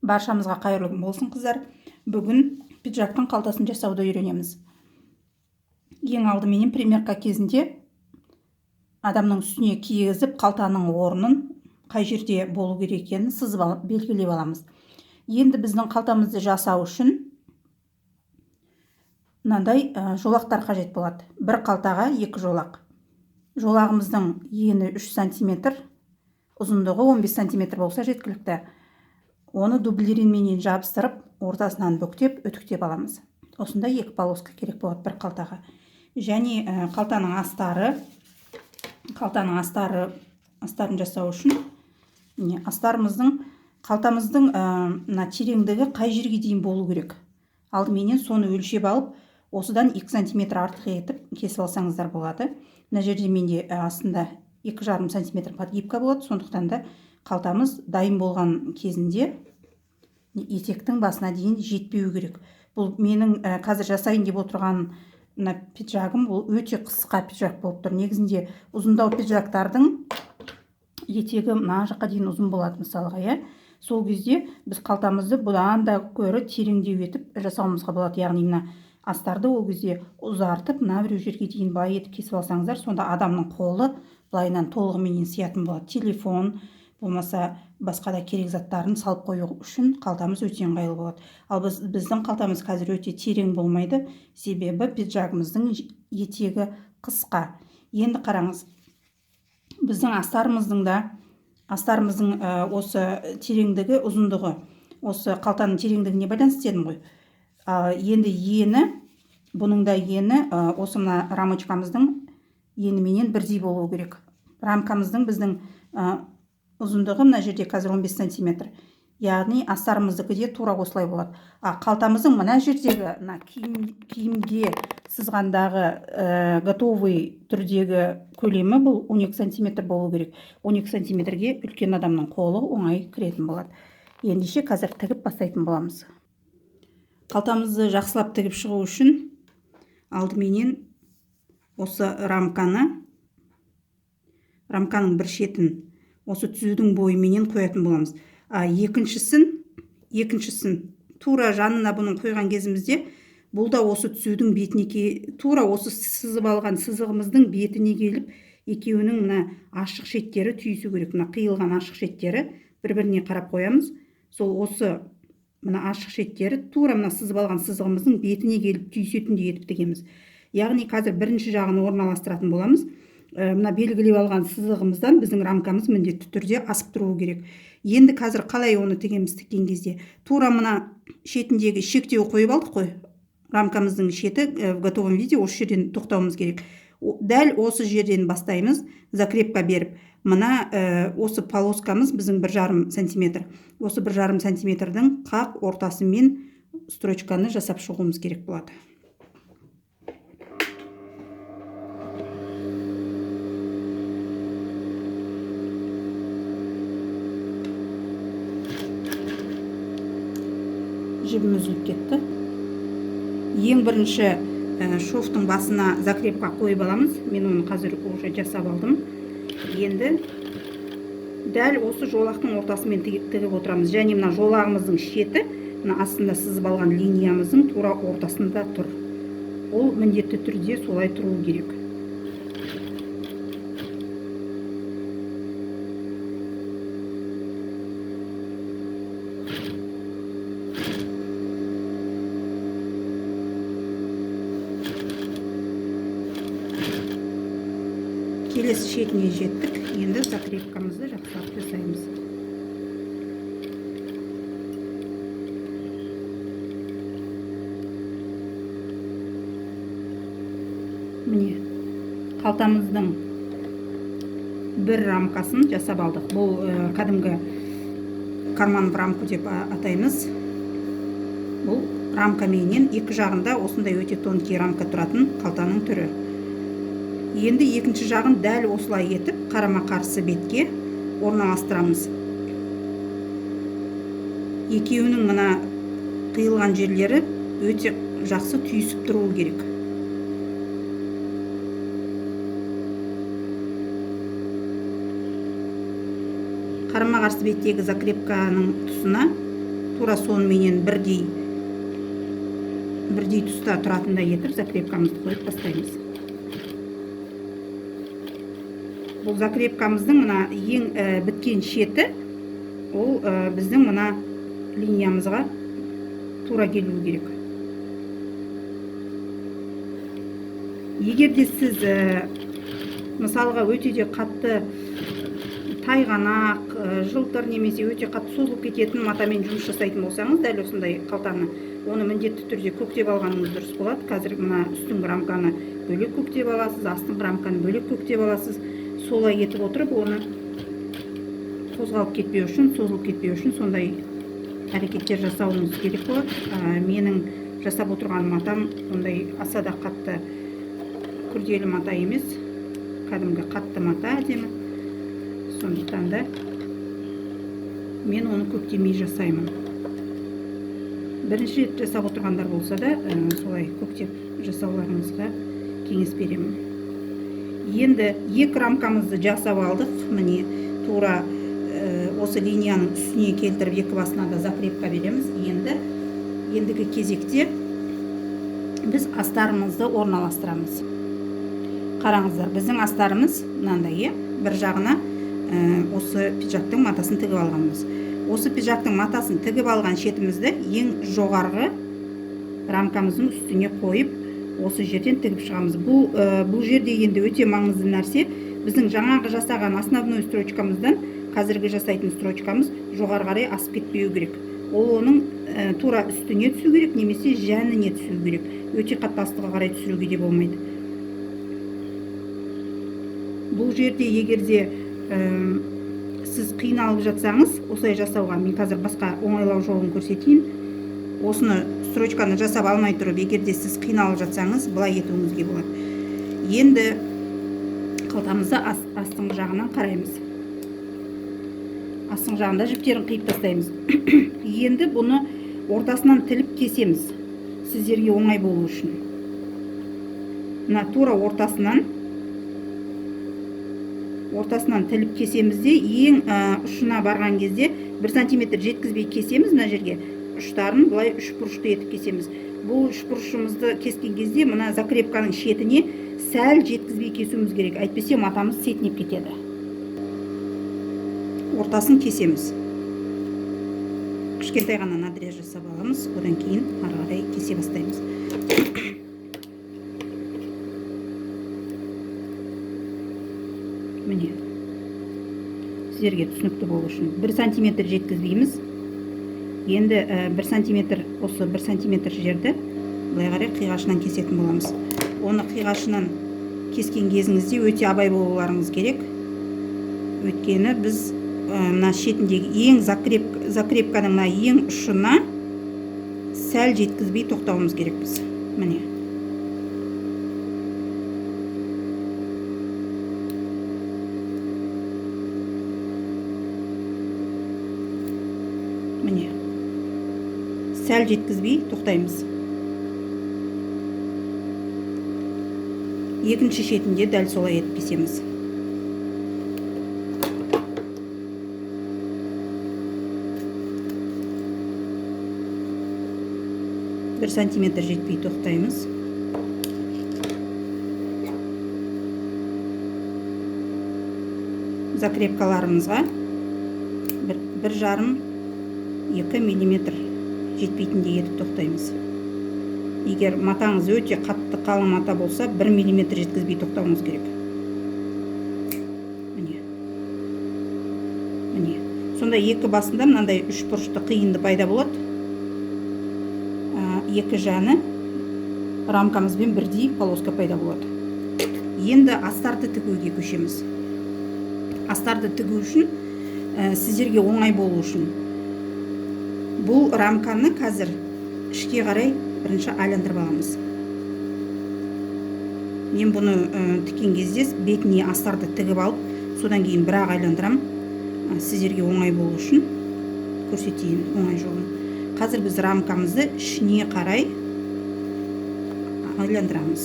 Баршамызға қайырлы күн болсын, қыздар. Бүгін пиджактың қалтасын жасауды үйренеміз. Ең алдыменен примерка кезінде адамның үстіне кигізіп, қалтаның орнын қай жерде болу керек екенін сызып белгілеп аламыз. Енді біздің қалтамызды жасау үшін мынандай жолақтар қажет болады. Бір қалтаға 2 жолақ. Жолағымыздың ені 3 см, ұзындығы 15 см болса жеткілікті. Оны дублеринменен жабыстырып, ортасынан бүктеп, үтіктеп аламыз. Осындай 2 полоска керек болады бір қалтаға. Және қалтаның астарын жасау үшін қалтамыздың тереңдігі қай жерге дейін болу керек. Алдыменен соны өлшеп алып, осыдан 2 см артық етіп кесіп алсаңыздар болады. Мына жерде менде астында 2,5 см подгибка болады, сондықтан да қалтамыз дайын болған кезінде етектің басына дейін жетпеу керек. Бұл менің қазір жасайын деп отырған пиджагым, бұл өте қысқа пиджак болып тұр. Негізінде ұзындау пиджактардың етегі мына жаққа дейін ұзын болады мысалға, сол кезде біз қалтамызды бұдан да көрі тереңдеу етіп жасауымызға болады. Яғни мына астарды ол кезде ұзартып, мына біреу жерге дейін былай етіп кесіп алсаңыздар, сонда адамның қолы былайынан толығыменен сиятын болады. Телефон болмаса басқа да керек заттарын салып қою үшін қалтамыз өте ыңғайлы болады. Ал біздің қалтамыз қазір өте терең болмайды, себебі пиджагымыздың етегі қысқа. Енді қараңыз, біздің астарымыздың осы тереңдігі, ұзындығы, осы қалтаның тереңдігіне байланысты дедім ғой. Енді бұның да ені осы мына рамочкамыздың еніменен бірдей болу керек. Рамкамыздың біздің ұзындығы мына жерде қазір 15 см. Яғни астарымыздікі де тура осылай болады. Қалтамыздың мына жердегі киімге сызғандағы готовый түрдегі көлемі бұл 12 см болу керек. 12 см-ге үлкен адамның қолы оңай кіретін болады. Ендеше қазір тігіп бастайтын боламыз. Қалтамызды жақсылап тігіп шығу үшін алдыменен осы рамканың бір шетін осы түзудің бойыменен қоятын боламыз. Екіншісін тура жанына бұның қойған кезімізде, бұл да осы түзудің бетіне, тура осы сызып алған сызығымыздың бетіне келіп, екеуінің мына ашық шеттері түйісу керек. Мына қиылған ашық шеттері бір-біріне қарап қоямыз. Сол осы мына ашық шеттері тура мына сызып алған сызығымыздың бетіне келіп түйісетіндей етіп тігеміз. Яғни қазір бірінші жағын орналастыратын боламыз. Мына белгілеп алған сызығымыздан біздің рамкамыз міндетті түрде асып тұруы керек. Енді қазір қалай оны тігеміз тіккен кезде? Тура мына шетіндегі шектеу қойып алдық қой. Рамкамыздың шеті в готовом виде осы жерден тоқтауымыз керек. Дәл осы жерден бастаймыз, закрепка беріп. Мына осы полоскамыз біздің 1,5 см. Осы 1,5 см-дің қақ ортасымен строчканы жасап шығуымыз керек болады. Жібім үзіліп кетті. Ең бірінші шовтың басына закрепка қойып аламыз. Мен оны қазір уже жасап алдым. Енді дәл осы жолақтың ортасымен тігіп отырамыз. Және мына жолағымыздың шеті мына астында сызып алған линиямыздың тура ортасында тұр. Ол міндетті түрде солай тұру керек. Келесі шетіне жеттік. Енді закрепкамызды жақсылап жасаймыз. Міне, қалтамыздың бір рамкасын жасап алдық. Бұл кәдімгі карман в рамку деп атаймыз. Бұл рамкаменен екі жағында осындай өте тонкий рамка тұратын қалтаның түрі. Енді екінші жағын дәл осылай етіп, қарама-қарсы бетке орналастырамыз. Екеуінің мына қиылған жерлері өте жақсы түйісіп тұруы керек. Қарама-қарсы беттегі закрепканың тұсына тура сонымен бірдей тұста тұратындай етіп закрепкамызды қойып тастаймыз. Бұл закрепкамыздың мына ең біткен шеті, ол біздің мына линиямызға тура келуі керек. Егер де сіз мысалға өте де қатты тайғанақ, жылтыр немесе өте қатты созылып кететін матамен жұмыс жасайтын болсаңыз, дәл осындай қалтаны, оны міндетті түрде көктеп алғаныңыз дұрыс болады. Қазір мына үстіңгі рамканы бөлек көктеп аласыз, астыңғы рамканы бөлек көктеп аласыз. Солай етіп отырып, оны қозғалып кетпеу үшін, созылып кетпеу үшін сондай әрекеттер жасауыңыз керек болады. Менің жасап отырған матам ондай аса да қатты күрделі мата емес, кәдімгі қатты мата әдемі. Сондықтан да мен оны көктемей жасаймын. Бірінші рет жасап отырғандар болса да, солай көктеп жасауларыңызға кеңес беремін. Енді екі рамкамызды жасап алдық. Міне тура осы линияның үстіне келтіріп екі басына да закрепка береміз. Ендігі кезекте біз астарымызды орналастырамыз. Қараңыздар, біздің астарымыз мынандай, бір жағына осы пиджактың матасын тігіп алғанбыз. Осы пиджактың матасын тігіп алған шетімізді ең жоғарғы рамкамыздың үстіне қойып, осы жерден тігіп шығамыз. Бұл жерде енді өте маңызды нәрсе, біздің жаңағы жасаған основной строчкамыздан қазіргі жасайтын строчкамыз жоғары қарай асып кетпеу керек. Ол оның тура үстіне түсу керек, немесе жәніне түсу керек. Өте қатты астыға қарай түсіруге де болмайды. Бұл жерде егерде сіз қиналып жатсаңыз, осылай жасауға мен қазір басқа оңайлау жолын көрсетейін. Осыны строчканы жасап алмай тұрып, егерде сіз қиналып жатсаңыз, былай етуіңізге болады. Енді қалтамызды астыңғы жағынан қараймыз. Астыңғы жағында жіптерін қиып тастаймыз. Енді бұны ортасынан тіліп кесеміз, сіздерге оңай болу үшін. Мына тура ортасынан тіліп кесемізде, ең ұшына барған кезде 1 сантиметр жеткізбей кесеміз. Мына жерге ұштарын былай үш бұрышты етіп кесеміз. Бұл үш бұрышымызды кескен кезде мына закрепканың шетіне сәл жеткізбей кесуіміз керек, әйтпесе матамыз сетінеп кетеді. Ортасын кесеміз. Кішкентай ғана надрез жасап аламыз, одан кейін ары қарай кесе бастаймыз. Міне, сіздерге түсінікті болу үшін 1 сантиметр жеткізбейміз. Енді 1 сантиметр, осы 1 сантиметр жерді былай қарай қиғашынан кесетін боламыз. Оны қиғашынан кескен кезіңізде өте абай болуларыңыз керек. Өйткені біз мына шетіндегі ең закрепканың мына ең ұшына сәл жеткізбей тоқтауымыз керекпіз. Міне. Міне. Сәл жеткізбей тоқтаймыз. Екінші шетінде дәл солай етіп кесеміз. бір сантиметр жетпей тоқтаймыз. Закрепкаларымызға 1,5-2 миллиметр жетпейтіндей етіп тоқтаймыз. Егер матаңыз өте қатты қалың мата болса, 1 миллиметр жеткізбей тоқтауыңыз керек. Міне. Сонда екі басында мынандай үш бұрышты қиынды пайда болады. Екі жаны рамкамызбен бірдей полоска пайда болады. Енді астарды тігуге көшеміз. Астарды тігу үшін, сіздерге оңай болу үшін, бұл рамканы қазір ішке қарай бірінші айландырып аламыз. Мен бұны тіккен кезде бетіне астарды тігіп алып, содан кейін бірақ айландырам. Сіздерге оңай болу үшін көрсетейін оңай жолын. Қазір біз рамкамызды ішіне қарай айландырамыз.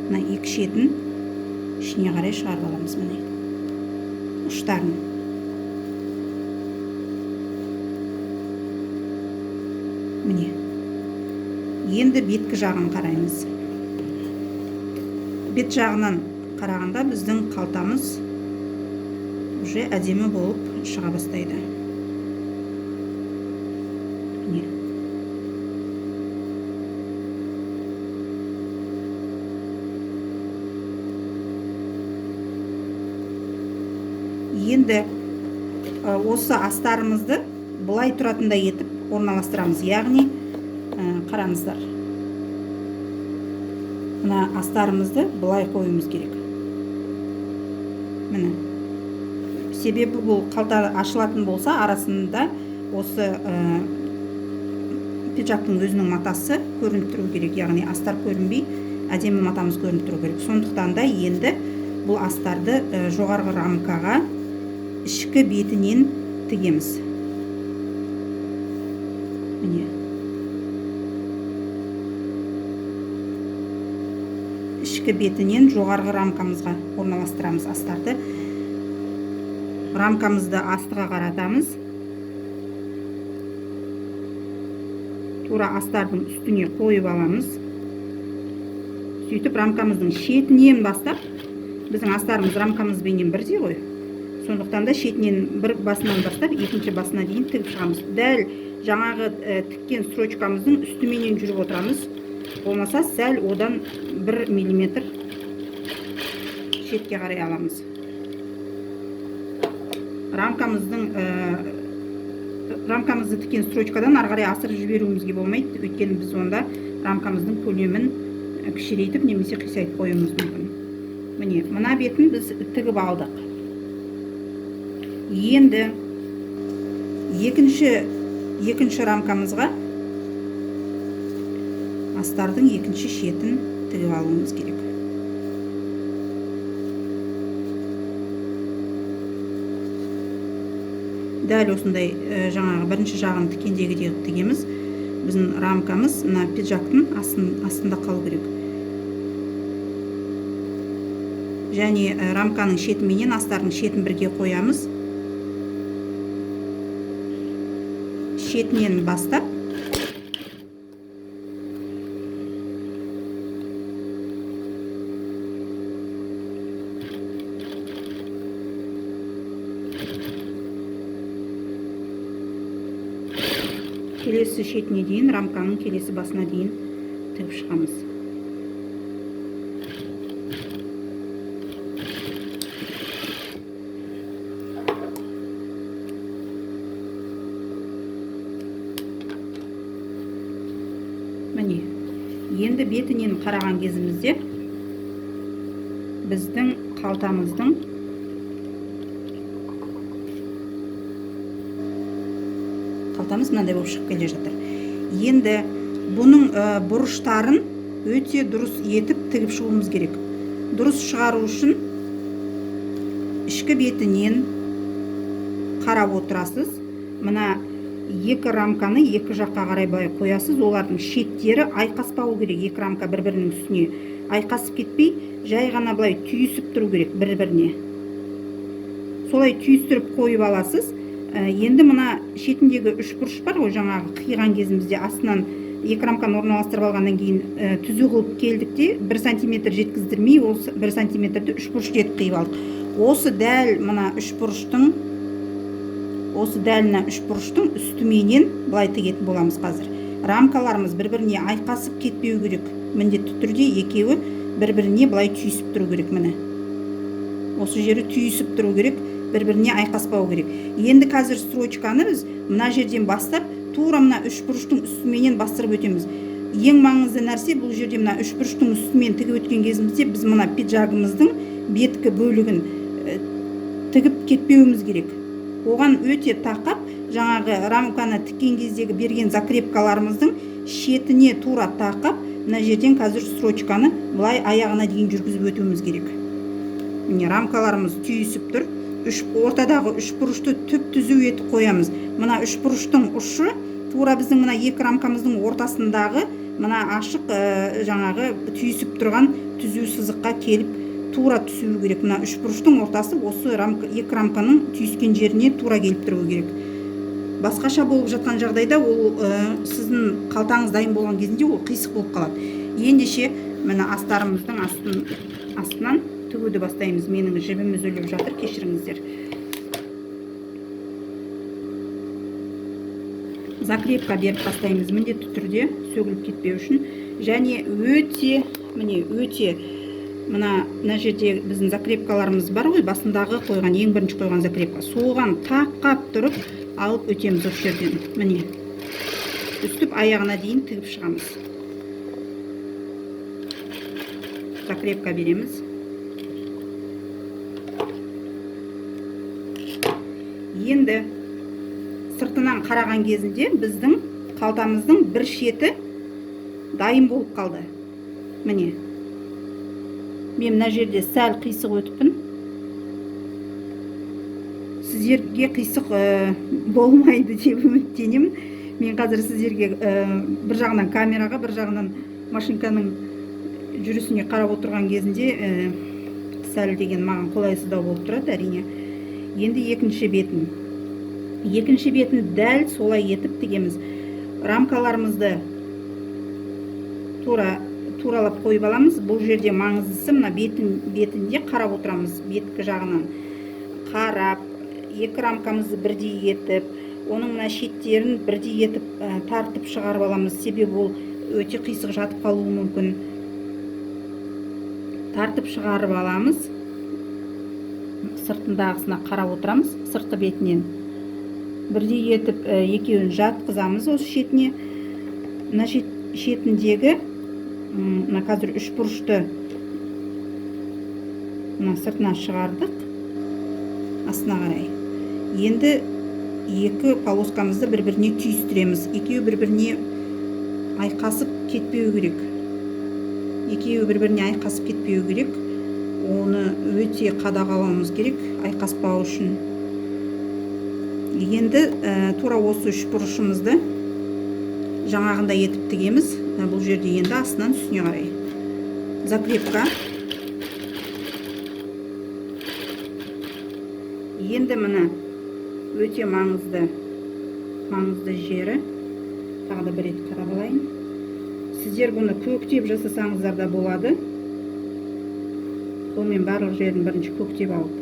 Мына екі шетін ішіне қарай шығарып аламыз. Міне ұштарын. Міне. Енді беткі жағын қараймыз. Бет жағынан қарағанда біздің қалтамыз уже әдемі болып шыға бастайды. Міне. Енді осы астарымызды бұлай тұратындай етіп орналастырамыз. Яғни қараңыздар. Мына астарымызды бұлай қоюымыз керек. Міне. Себебі бұл қалта ашылатын болса, арасында осы пиджактың өзінің матасы көрініп тұру керек. Яғни астар көрінбей, әдемі матамыз көрініп тұру керек. Сондықтан да енді бұл астарды жоғарғы рамкаға ішкі бетінен тігеміз. Міне. Ішкі бетінен жоғарғы рамкамызға орналастырамыз астарды. Рамкамызды астыға қаратамыз. Тура астардың үстіне қойып аламыз. Сөйтіп рамкамыздың шетінен бастап, біздің астарымыз рамкамызбенен бірдей ғой. Сондықтан да шетінен бір басынан бастап, екінші басына дейін тігіп шығамыз. Дәл жаңағы тіккен строчкамыздың үстіменен жүріп отырамыз. Болмаса сәл одан 1 мм шетке қарай аламыз. Рамкамызды тіккен строчкадан ары қарай асырып жіберуімізге болмайды. Өйткені біз онда рамкамыздың көлемін кішірейтіп немесе қисайтып қоюымыз мүмкін. Міне, мына бетін біз тігіп алдық. Енді екінші рамкамызға астардың екінші шетін тігіп алуымыз керек. Дәл осындай жаңағы бірінші жағын тіккендегідей тігеміз. Біздің рамкамыз мына пиджактың астында қалу керек. Және рамканың шетіменен астардың шетін бірге қоямыз. Шетінен бастап келесі шетіне дейін, рамканың келесі басына дейін тігіп шығамыз. Міне, енді бетінен қараған кезімізде біздің қалтамыздың мынандай болып шығып келе жатыр. Енді бұның бұрыштарын өте дұрыс етіп тігіп шығуымыз керек. Дұрыс шығару үшін ішкі бетінен қарап отырасыз. Мына екі рамканы екі жаққа қарай былай қоясыз. Олардың шеттері айқаспауы керек. Екі рамка бір-бірінің үстіне айқасып кетпей, жай ғана былай түйісіп тұру керек бір-біріне. Солай түйістіріп қойып аласыз. Енді мына шетіндегі үш бұрыш бар ғой, жаңағы қиған кезімізде астынан екі рамканы орналастырып алғаннан кейін түзу қылып келдік те 1 см жеткіздірмей, ол 1 см-ді үш бұрыш етіп қиып алдық. Осы дәл мына үш бұрыштың үстіменен былай тігетін боламыз қазір. Рамкаларымыз бір-біріне айқасып кетпеу керек. Міндетті түрде екеуі бір-біріне былай түйісіп тұру керек. Міне. Осы жері түйісіп тұру керек, бір-біріне айқаспау керек. Енді қазір строчканы біз мына жерден бастап, тура мына үш бұрыштың үстіменен бастырып өтеміз. Ең маңызды нәрсе бұл жерде мына үш бұрыштың үстімен тігіп өткен кезімізде біз мына пиджагымыздың беткі бөлігін тігіп кетпеуіміз керек. Оған өте тақап, жаңағы рамканы тіккен кездегі берген закрепкаларымыздың шетіне тура тақап, мына жерден қазір строчканы былай аяғына дейін жүргізіп өтуіміз керек. Міне рамкаларымыз түйісіп тұр. Ортадағы үш бұрышты түп түзу етіп қоямыз. Мына үш бұрыштың ұшы тура біздің мына екі рамкамыздың ортасындағы мына ашық жаңағы түйісіп тұрған түзу сызыққа келіп тура түсуі керек. Мына үш бұрыштың ортасы осы екі рамканың түйіскен жеріне тура келіп тұруы керек. Басқаша болып жатқан жағдайда ол сіздің қалтаңыз дайын болған кезінде ол қисық болып қалады. Ендеше міне астарымыздың астынан тігуді бастаймыз. Менің жібім үзіліп жатыр, кешіріңіздер. Закрепка беріп бастаймыз міндетті түрде, сөгіліп кетпеу үшін. Және өте мына жерде біздің закрепкаларымыз бар ғой, басындағы қойған, ең бірінші қойған закрепка. Соған тақап тұрып алып өтеміз осы жерден. Міне үстіп аяғына дейін тігіп шығамыз. Закрепка береміз. Енді сыртынан қараған кезінде біздің қалтамыздың бір шеті дайын болып қалды. Міне. Мен мына жерде сәл қисық өтіппін. Сіздерге қисық болмайды деп үміттенемін. Мен қазір сіздерге бір жағынан камераға, бір жағынан машинканың жүрісіне қарап отырған кезінде сәл деген маған қолайсыздау болып тұрады, әрине. Енді екінші бетін дәл солай етіп тігеміз. Рамкаларымызды туралап қойып аламыз. Бұл жерде маңыздысы мына бетінде қарап отырамыз. Беткі жағынан қарап, екі рамкамызды бірдей етіп, оның мына шеттерін бірдей етіп тартып шығарып аламыз. Себебі ол өте қисық жатып қалуы мүмкін. Тартып шығарып аламыз. Сыртындағысына қарап отырамыз, сыртқы бетінен. Бірдей етіп екеуін жатқызамыз осы шетіне. Мына шетіндегі мына қазір үш бұрышты мына сыртына шығардық, астына қарай. Енді екі полоскамызды бір-біріне түйістіреміз. Екеуі бір-біріне айқасып кетпеу керек. Оны өте қадағалауымыз керек, айқаспау үшін. Енді тура осы үш бұрышымызды жаңағында етіп тігеміз. Бұл жерде енді астынан үстіне қарай. Закрепка. Енді міне өте маңызды жері. Тағы да бір рет қарап алайын. Сіздер бұны көктеп жасасаңыздар да болады. Қолмен барлық жерін бірінші көктеп алып.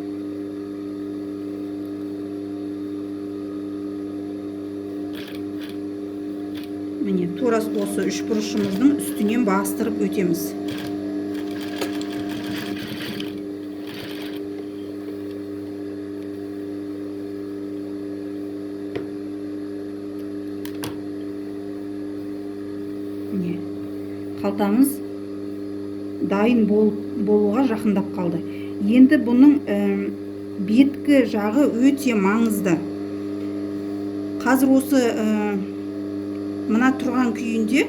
Міне тура осы үш бұрышымыздың үстінен бастырып өтеміз. Міне қалтамыз дайын болуға жақындап қалды. Енді бұның беткі жағы өте маңызды. Қазір осы мына тұрған күйінде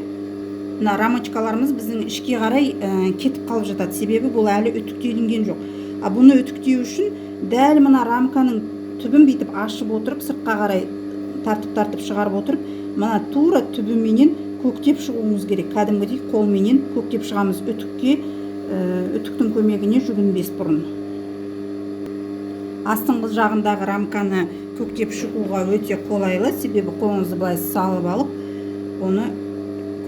мына рамочкаларымыз біздің ішке қарай кетіп қалып жатады. Себебі бұл әлі үтіктелінген жоқ. Бұны үтіктеу үшін дәл мына рамканың түбін бүйтіп ашып отырып, сыртқа қарай тартып шығарып отырып, мына тура түбіменен көктеп шығуымыз керек. Кәдімгідей қолменен көктеп шығамыз. Үтіктің көмегіне жүгінбес бұрын. Астыңғы жағындағы рамканы көктеп шығуға өте қолайлы. Себебі қолыңызды былай салып алып, оны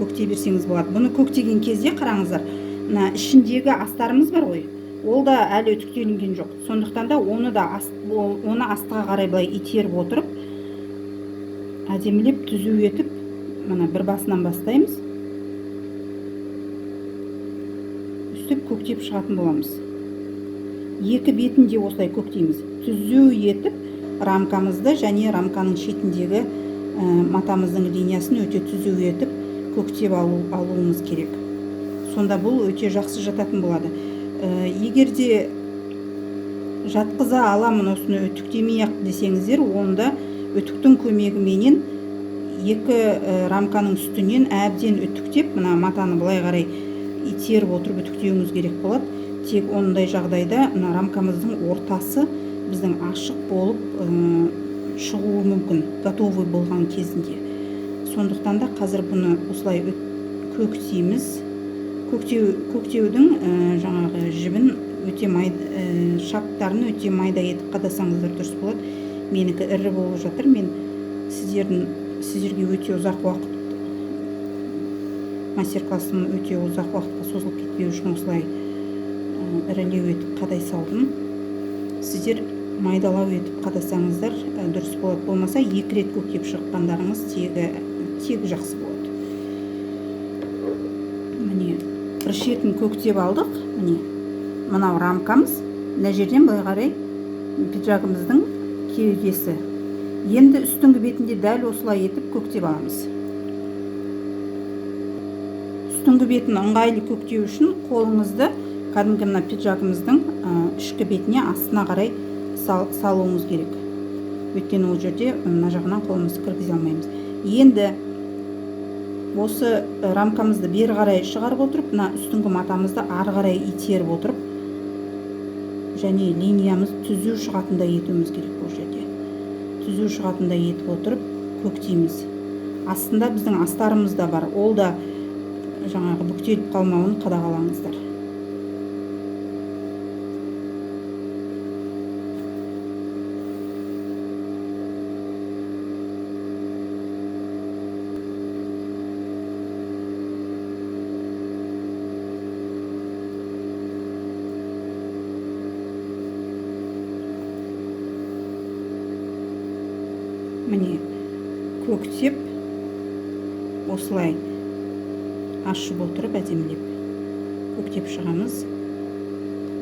көктей берсеңіз болады. Бұны көктеген кезде қараңыздар, мына ішіндегі астарымыз бар ғой, ол да әлі үтіктелінген жоқ. Сондықтан да оны астыға қарай былай итеріп отырып, әдемілеп түзу етіп, мына бір басынан бастаймыз. Үстіп көктеп шығатын боламыз. Екі бетін де осылай көктейміз. Түзу етіп рамкамызды және рамканың шетіндегі матамыздың линиясын өте түзу етіп көктеп алуымыз керек. Сонда бұл өте жақсы жататын болады. Егер де жатқыза аламын осыны үтіктемей-ақ десеңіздер, онда үтіктің көмегіменен екі рамканың үстінен әбден үтіктеп, мына матаны былай қарай итеріп отырып үтіктеуіміз керек болады. Тек ондай жағдайда мына рамкамыздың ортасы біздің ашық болып шығуы мүмкін, готовый болған кезінде. Сондықтан да қазір бұны осылай көктейміз. Көктеудің жаңағы жібін өте шаптарын өте майда етіп қадасаңыздар дұрыс болады. Менікі ірі болып жатыр. Мен сіздерге өте ұзақ уақыт мастер-классым өте ұзақ уақытқа созылып кетпеу үшін осылай ірілеу етіп қадай салдым. Сіздер майдалау етіп қадасаңыздар дұрыс болады. Болмаса 2 рет көктеп шыққандарыңыз тегі жақсы болады. Міне бір шетін көктеп алдық. Міне мынау рамкамыз. Мына жерден былай қарай пиджагымыздың кеудесі. Енді үстіңгі бетінде дәл осылай етіп көктеп аламыз. Үстіңгі бетін ыңғайлы көктеу үшін қолыңызды кәдімгі мына пиджагымыздың ішкі бетіне астына қарай салуыңыз керек. Өйткені ол жерде мына жағынан қолымызды кіргізе алмаймыз. Енді осы рамкамызды бері қарай шығарып отырып, мына үстіңгі матамызды ары қарай итеріп отырып, және линиямыз түзу шығатындай етуіміз керек бұл жерде. Түзу шығатындай етіп отырып көктейміз. Астында біздің астарымыз да бар. Ол да жаңағы бүктеліп қалмауын қадағалаңыздар. Міне көктеп осылай ашып отырып әдемілеп көктеп шығамыз.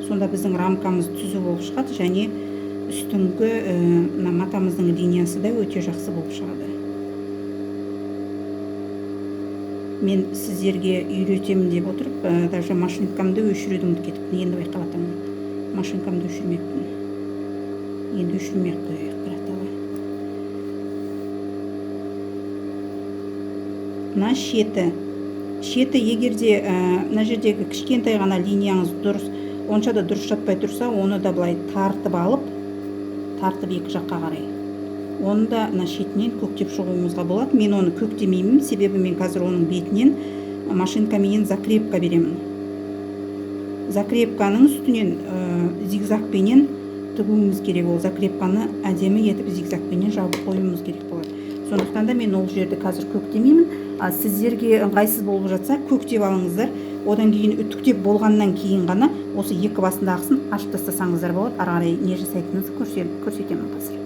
Сонда біздің рамкамыз түзу болып шығады, және үстіңгі матамыздың линиясы да өте жақсы болып шығады. Мен сіздерге үйретемін деп отырып, даже машинкамды өшіруді ұмытып кетіппін. Енді байқап жатырмын. Машинкамды өшірмеппін. Енді өшірмей-ақ қояйық. Мына шеті егерде мына жердегі кішкентай ғана линияңыз онша да дұрыс жатпай тұрса, оны да былай тартып екі жаққа қарай. Оны да мына шетінен көктеп шығуымызға болады. Мен оны көктемеймін, себебі мен қазір оның бетінен машинкаменен закрепка беремін. Закрепканың үстінен зигзагпенен тігуіміз керек. Ол закрепканы әдемі етіп зигзагпенен жабып қоюымыз керек болады. Сондықтан да мен ол жерді қазір көктемеймін. Сіздерге ыңғайсыз болып жатса, көктеп алыңыздар. Одан кейін үтіктеп болғаннан кейін ғана осы екі басындағысын ашып тастасаңыздар болады. Ары қарай не жасайтыныңызды көрсетемін қазір.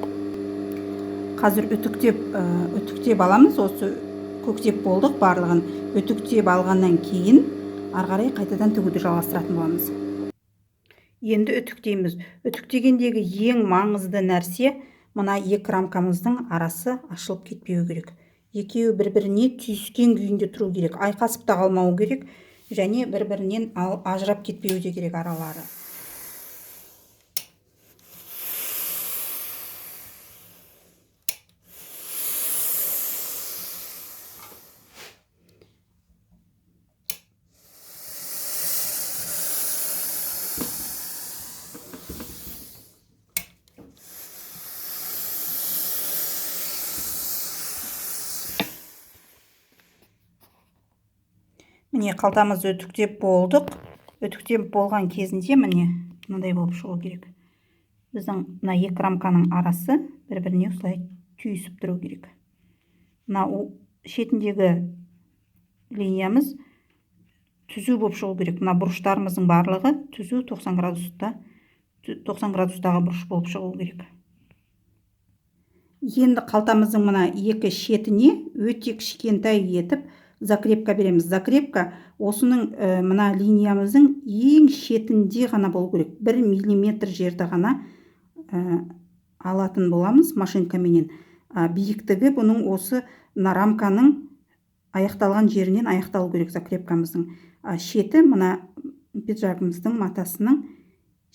Қазір үтіктеп аламыз. Осы көктеп болдық барлығын. Үтіктеп алғаннан кейін ары қарай қайтадан тігуді жалғастыратын боламыз. Енді үтіктейміз. Үтіктегендегі ең маңызды нәрсе мына екі рамкамыздың арасы ашылып кетпеу керек. Екеуі бір-біріне түйіскен күйінде тұру керек. Айқасып та қалмау керек, және бір-бірінен ажырап кетпеу де керек аралары. Міне қалтамызды үтіктеп болдық. Үтіктеп болған кезінде міне мынандай болып шығу керек. Біздің мына екі рамканың арасы бір-біріне осылай түйісіп тұру керек. Мына шетіндегі линиямыз түзу болып шығу керек. Мына бұрыштарымыздың барлығы түзу 90 градустағы бұрыш болып шығу керек. Енді қалтамыздың мына екі шетіне өте кішкентай етіп закрепка береміз. Закрепка осының мына линиямыздың ең шетінде ғана болу керек. 1 мм жерді ғана алатын боламыз машинкаменен. Биіктігі бұның осы мына рамканың аяқталған жерінен аяқталу керек закрепкамыздың. Шеті мына пиджагымыздың матасының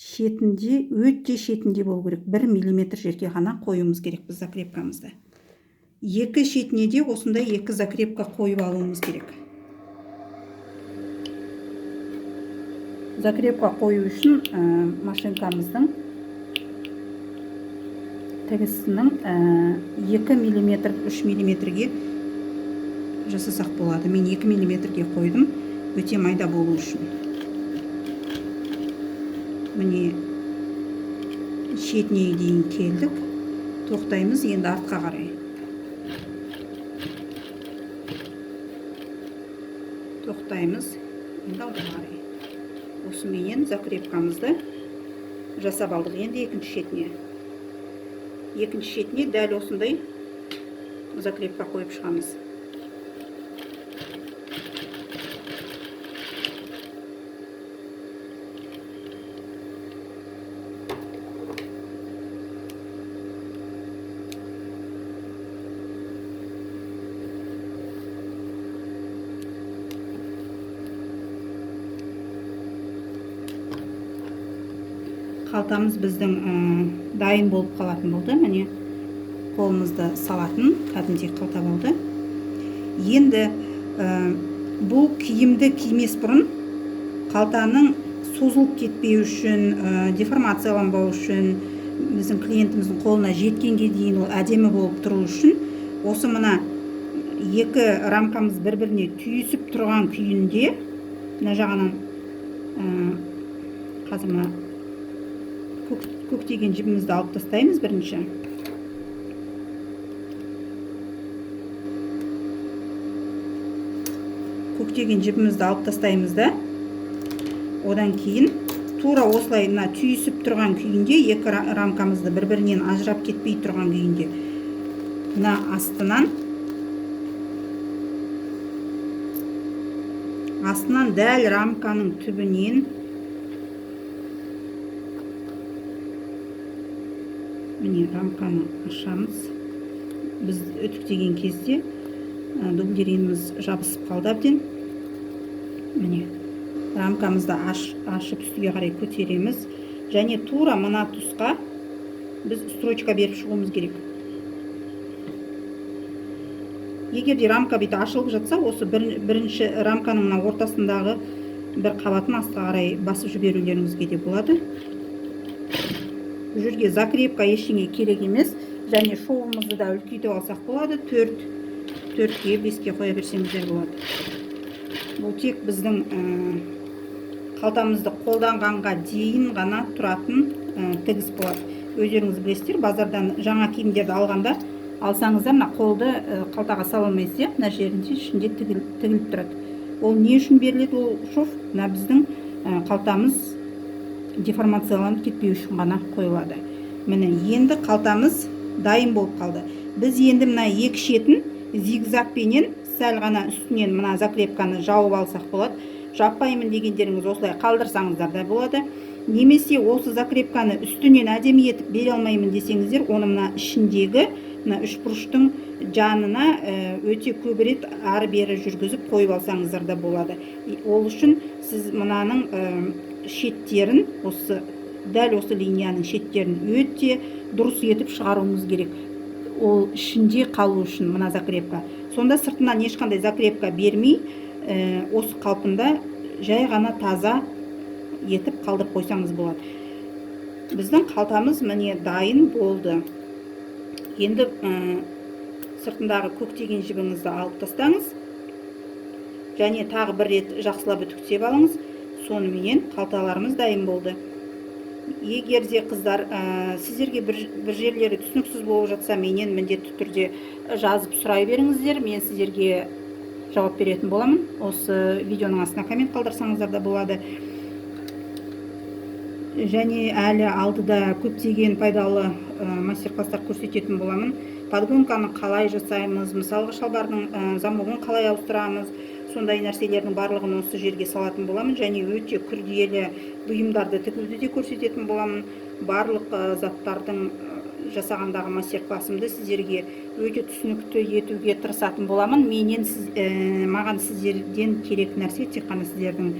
шетінде, өте шетінде болу керек. 1 мм жерге ғана қоюымыз керек біз закрепкамызды. Екі шетіне де осындай екі закрепка қойып алуымыз керек. Закрепка қою үшін машинкамыздың тігісінің 2 мм, 3 мм-ге жасасақ болады. Мен 2 мм-ге қойдым, өте майда болу үшін. Міне шетіне дейін келдік. Тоқтаймыз енді артқа қарай. тоқтаймыз. Енді алдыға қарай. Осыменен закрепкамызды жасап алдық. Енді екінші шетіне. Екінші шетіне дәл осындай закрепка қойып шығамыз. Қалтамыз біздің дайын болып қалатын болды. Міне қолымызды салатын кәдімгідей қалта болды. Енді бұл киімді кимес бұрын қалтаның созылып кетпеу үшін, деформацияланбау үшін, біздің клиентіміздің қолына жеткенге дейін ол әдемі болып тұру үшін осы мына екі рамкамыз бір-біріне түйісіп тұрған күйінде мына жағынан қазір мына көктеген жібімізді алып тастаймыз бірінші. Көктеген жібімізді алып тастаймыз да, одан кейін тура осылай мына түйісіп тұрған күйінде екі рамкамызды бір-бірінен ажырап кетпей тұрған күйінде мына астынан дәл рамканың түбінен міне рамканы ашамыз. Біз үтіктеген кезде дублериніміз жабысып қалды әбден. Міне рамкамызды ашып үстіге қарай көтереміз. Және тура мына тұсқа біз строчка беріп шығуымыз керек. Егер де рамка беті ашылып жатса, осы бірінші рамканың мына ортасындағы бір қабатын астыға қарай басып жіберулеріңізге де болады. Бұл жерге закрепка ештеңе керек емес. Және шовымызды да үлкейтіп алсақ болады. 4-ке 5-ке қоя берсеңіздер болады. Бұл тек біздің қалтамызды қолданғанға дейін ғана тұратын тігіс болады. Өздеріңіз білесіздер, базардан жаңа киімдерді алсаңыздар, мына қолды қалтаға сала алмайсыз, мына жерінде ішінде тігіліп тұрады. Ол не үшін беріледі ол шов? Мына біздің қалтамыз деформацияланып кетпеу үшін ғана қойылады. Міне енді қалтамыз дайын болып қалды. Біз енді мына екі шетін зигзагпенен сәл ғана үстінен мына закрепканы жауып алсақ болады. Жаппаймын дегендеріңіз осылай қалдырсаңыздар да болады. Немесе осы закрепканы үстінен әдемі етіп бере алмаймын десеңіздер, оны мына ішіндегі мына үшбұрыштың жанына өте көп рет ары-бері жүргізіп қойып алсаңыздар да болады. Ол үшін сіз мынаның шеттерін, дәл осы линияның шеттерін өте дұрыс етіп шығаруыңыз керек. Ол ішінде қалу үшін мына закрепка. Сонда сыртынан ешқандай закрепка бермей, осы қалпында жай ғана таза етіп қалдырып қойсаңыз болады. Біздің қалтамыз міне дайын болды. Енді сыртындағы көктеген жібіңізді алып тастаңыз. Және тағы бір рет жақсылап үтіктеп алыңыз. Сонымен қалталарымыз дайын болды. Егер де қыздар сіздерге бір жерлері түсініксіз болып жатса, менен міндетті түрде жазып сұрай беріңіздер. Мен сіздерге жауап беретін боламын. Осы видеоның астына коммент қалдырсаңыздар да болады. Және әлі алдыда көптеген пайдалы мастер-класстар көрсететін боламын. Подгонканы қалай жасаймыз, мысалғы шалбардың замогын қалай ауыстырамыз, сондай нәрселердің барлығын осы жерге салатын боламын. Және өте күрделі бұйымдарды тігуді де көрсететін боламын. Барлық заттардың жасағандағы мастер-классымды сіздерге өте түсінікті етуге тырысатын боламын. Маған сіздерден керек нәрсе тек қана сіздердің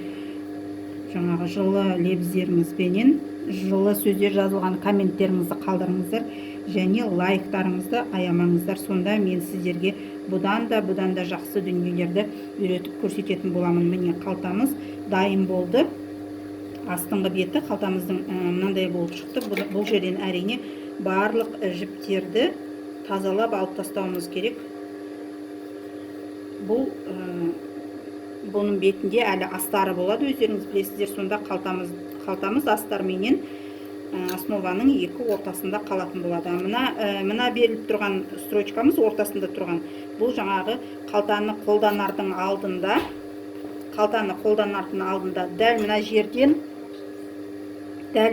жаңағы жылы лебіздеріңізбенен, жылы сөздер жазылған комменттеріңізді қалдырыңыздар және лайктарыңызды аямаңыздар. Сонда мен сіздерге бұдан да жақсы дүниелерді үйретіп көрсететін боламын. Міне қалтамыз дайын болды. Астыңғы беті қалтамыздың мынандай болып шықты. Бұл жерден әрине барлық жіптерді тазалап алып тастауымыз керек. Бұның бетінде әлі астары болады, өздеріңіз білесіздер. Сонда қалтамыз астарменен основаның екі ортасында қалатын болады. Мына беріліп тұрған строчкамыз ортасында тұрған. Бұл жаңағы қалтаны қолданардың алдында қалтаны қолданатын алдында дәл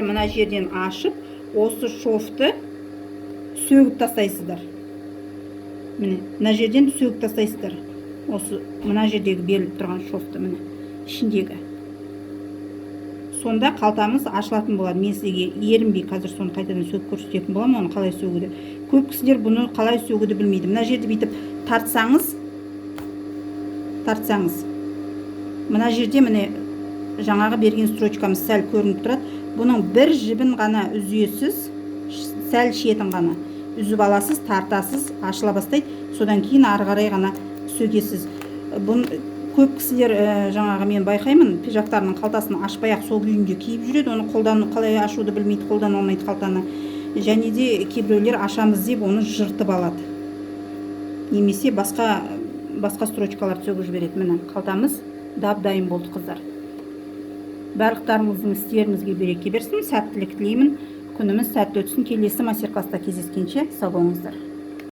мына жерден ашып, осы шовты сөгіп тастайсыздар. Міне, мына жерден сөгіп тастайсыздар. Осы мына жердегі беріліп тұрған шовты, міне, ішіндегі. Сонда қалтамыз ашылатын болады. Мен сізге ерінбей қазір соны қайтадан сөгіп көрсететін боламын, оны қалай сөгуді. Көп кісілер бұны қалай сөгуді білмейді. Мына жерді бүйтіп тартсаңыз, мына жерде міне жаңағы берген строчкамыз сәл көрініп тұрады. Бұның бір жібін ғана үзесіз, сәл шетін ғана үзіп аласыз, тартасыз, ашыла бастайды. Содан кейін ары қарай ғана сөгесіз. Бұны көп кісілер жаңағы мен байқаймын, пижактарының қалтасын ашпай-ақ сол күйінде киіп жүреді. Оны қолдану қалай ашуды білмейді, қолдана алмайды қалтаны. Және де кейбіреулер ашамыз деп оны жыртып алады. Немесе басқа строчкаларды сөгіп жібереді. Міне қалтамыз дап-дайын болды, қыздар. Барлықтарыңыздың істеріңізге береке берсін, сәттілік тілеймін. Күніміз сәтті өтсін. Келесі мастер-класста кездескенше сау болыңыздар.